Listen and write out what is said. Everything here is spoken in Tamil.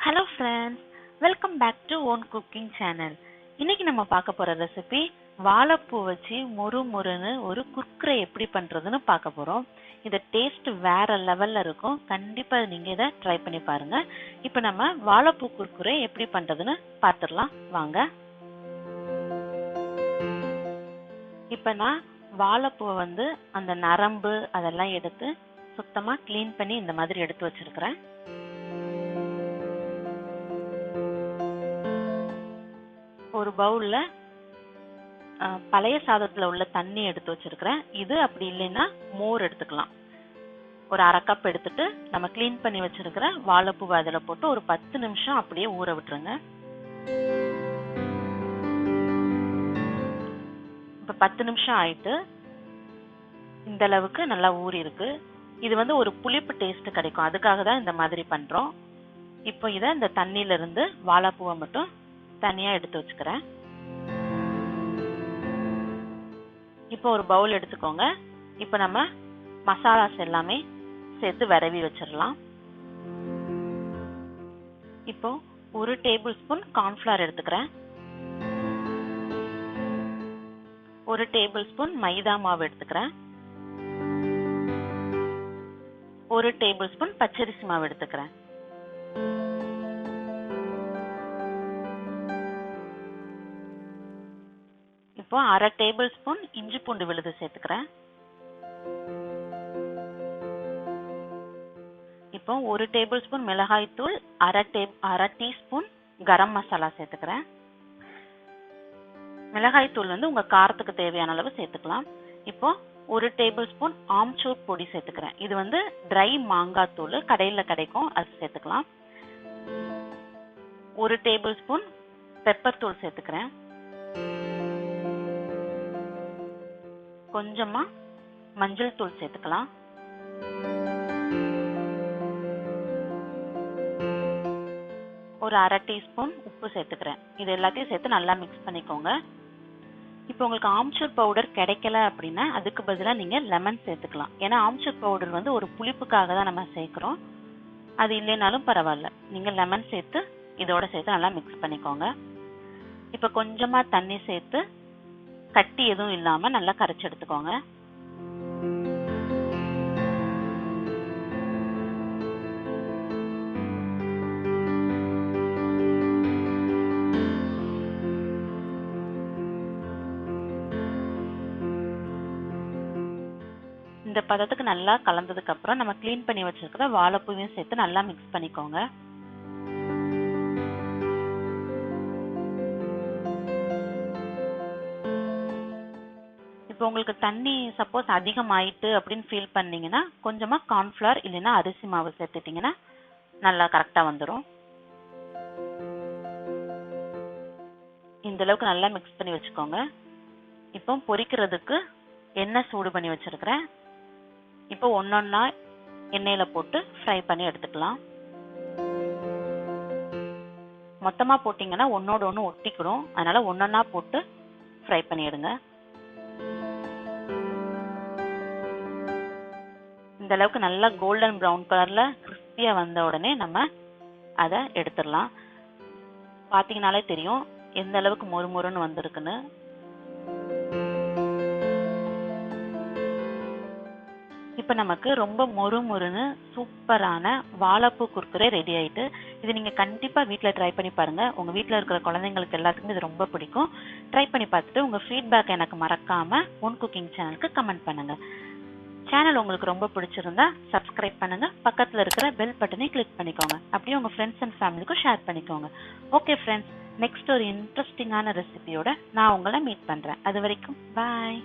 Hello friends, welcome back to Own Cooking Channel. இன்னைக்கு நம்ம பார்க்க போற ரெசிபி வாழைப்பூ வச்சு முறுமுறுன்னு ஒரு குர்குரே எப்படி பண்றதுன்னு பார்க்க போறோம். இந்த டேஸ்ட் வேற லெவல்ல இருக்கும். கண்டிப்பா நீங்க இத ட்ரை பண்ணி பாருங்க. இப்போ நம்ம வாழைப்பூ குர்குரே எப்படி பண்றதுன்னு பார்த்திரலாம் வாங்க. இப்போ நான் வாழைப்பூவை வந்து அந்த நரம்பு அதெல்லாம் எடுத்து சுத்தமா க்ளீன் பண்ணி இந்த மாதிரி எடுத்து வச்சிருக்கிறேன். ஒரு பவுல்ல பழைய சாதத்துல உள்ள தண்ணி எடுத்து வச்சிருக்கிறேன். இது அப்படி இல்லைன்னா மோர் எடுத்துக்கலாம். ஒரு 1/2 கப் எடுத்துட்டு நம்ம க்ளீன் பண்ணி வச்சிருக்கிற வாழைப்பூவை அதுல போட்டு ஒரு 10 நிமிஷம் அப்படியே ஊற விட்டுருங்க. இப்ப 10 நிமிஷம் ஆயிட்டு இந்த அளவுக்கு நல்லா ஊறி இருக்கு. இது வந்து ஒரு புளிப்பு டேஸ்ட் கிடைக்கும், அதுக்காக தான் இந்த மாதிரி பண்றோம். இப்போ இத இந்த தண்ணியில இருந்து வாழைப்பூவை மட்டும் தனியா எடுத்து வச்சுக்கிறேன். இப்போ ஒரு பவுல் எடுத்துக்கோங்க. இப்போ நம்ம மசாலாஸ் எல்லாமே சேர்த்து விரவி வச்சிடலாம். இப்போ 1 டேபிள் ஸ்பூன் கார்ன்ஃப்ளவர் எடுத்துக்கிறேன். 1 டேபிள் ஸ்பூன் மைதா மாவு எடுத்துக்கிறேன். 1 டேபிள் ஸ்பூன் பச்சரிசி மாவு எடுத்துக்கிறேன். இப்போ 1/2 டேபிள் ஸ்பூன் இஞ்சி பூண்டு விழுது சேர்த்துக்கிறேன். இப்போ 1 டேபிள் ஸ்பூன் மிளகாய் தூள், 1/2 டீஸ்பூன் கரம் மசாலா சேர்த்துக்கிறேன். மிளகாய் தூள் வந்து உங்க காரத்துக்கு தேவையான அளவு சேர்த்துக்கலாம். இப்போ 1 டேபிள் ஸ்பூன் ஆம்ச்சூர் பொடி சேர்த்துக்கிறேன். இது வந்து ட்ரை மாங்காய் தூள், கடையில் கிடைக்கும், அது சேர்த்துக்கலாம். 1 டேபிள் ஸ்பூன் பெப்பர் தூள் சேர்த்துக்கிறேன். கொஞ்சமா மஞ்சள் தூள் சேர்த்துக்கலாம். ஒரு 1/2 டீஸ்பூன் உப்பு சேர்த்துக்கிறேன். இது எல்லாத்தையும் சேர்த்து நல்லா மிக்ஸ் பண்ணிக்கோங்க. இப்போ உங்களுக்கு ஆம்ச்சூர் பவுடர் கிடைக்கல அப்படின்னா அதுக்கு பதிலாக நீங்க லெமன் சேர்த்துக்கலாம். ஏன்னா ஆம்ச்சூர் பவுடர் வந்து ஒரு புளிப்புக்காக தான் நம்ம சேர்க்கிறோம். அது இல்லைனாலும் பரவாயில்ல, நீங்க லெமன் சேர்த்து இதோட சேர்த்து நல்லா மிக்ஸ் பண்ணிக்கோங்க. இப்போ கொஞ்சமா தண்ணி சேர்த்து கட்டி எதுவும் இல்லாம நல்லா கரைச்சு எடுத்துக்கோங்க. இந்த பதத்துக்கு நல்லா கலந்ததுக்கு அப்புறம் நம்ம க்ளீன் பண்ணி வச்சிருக்கிற வாழைப்பூவையும் சேர்த்து நல்லா மிக்ஸ் பண்ணிக்கோங்க. இப்போ உங்களுக்கு தண்ணி சப்போஸ் அதிகமாயிட்டு அப்படின்னு ஃபீல் பண்ணீங்கன்னா கொஞ்சமா கார்ன்ஃப்ளவர் இல்லைன்னா அரிசி மாவு சேர்த்துட்டீங்கன்னா நல்லா கரெக்டா வந்துடும். இந்த அளவுக்கு நல்லா மிக்ஸ் பண்ணி வச்சுக்கோங்க. இப்போ பொரிக்கிறதுக்கு எண்ணெய் சூடு பண்ணி வச்சிருக்கிறேன். இப்போ ஒன்னொன்னா எண்ணெயில போட்டு ஃப்ரை பண்ணி எடுத்துக்கலாம். மொத்தமா போட்டீங்கன்னா ஒன்னோட ஒன்று ஒட்டிக்கிடும், அதனால ஒன்னொன்னா போட்டு ஃப்ரை பண்ணி எடுங்க. இந்த அளவுக்கு நல்லா கோல்டன் ப்ரௌன் கலர்ல கிறிஸ்பியா வந்த உடனே நம்ம அதை எடுத்துடலாம். பாத்தீங்கன்னாலே தெரியும் எந்த அளவுக்கு மொறுமொறுன்னு வந்திருக்குன்னு. இப்ப நமக்கு ரொம்ப மொறுமொறுன்னு சூப்பரான வாழைப்பூ குர்குரே ரெடி ஆயிட்டு. இது நீங்க கண்டிப்பா வீட்ல ட்ரை பண்ணி பாருங்க. உங்க வீட்ல இருக்கிற குழந்தைங்களுக்கு எல்லாத்துக்குமே இது ரொம்ப பிடிக்கும். ட்ரை பண்ணி பார்த்துட்டு உங்க ஃபீட்பேக் எனக்கு மறக்காம ஓன் குக்கிங் சேனலுக்கு கமெண்ட் பண்ணுங்க. சேனல் உங்களுக்கு ரொம்ப பிடிச்சிருந்தா சப்ஸ்கிரைப் பண்ணுங்க. பக்கத்துல இருக்கிற பெல் பட்டனை கிளிக் பண்ணிக்கோங்க. அப்படியே உங்க ஃப்ரெண்ட்ஸ் அண்ட் ஃபேமிலிக்கும் ஷேர் பண்ணிக்கோங்க. ஓகே ஃப்ரெண்ட்ஸ், நெக்ஸ்ட் ஒரு இன்ட்ரெஸ்டிங்கான ரெசிபியோட நான் உங்களை மீட் பண்றேன். அது வரைக்கும் பாய்.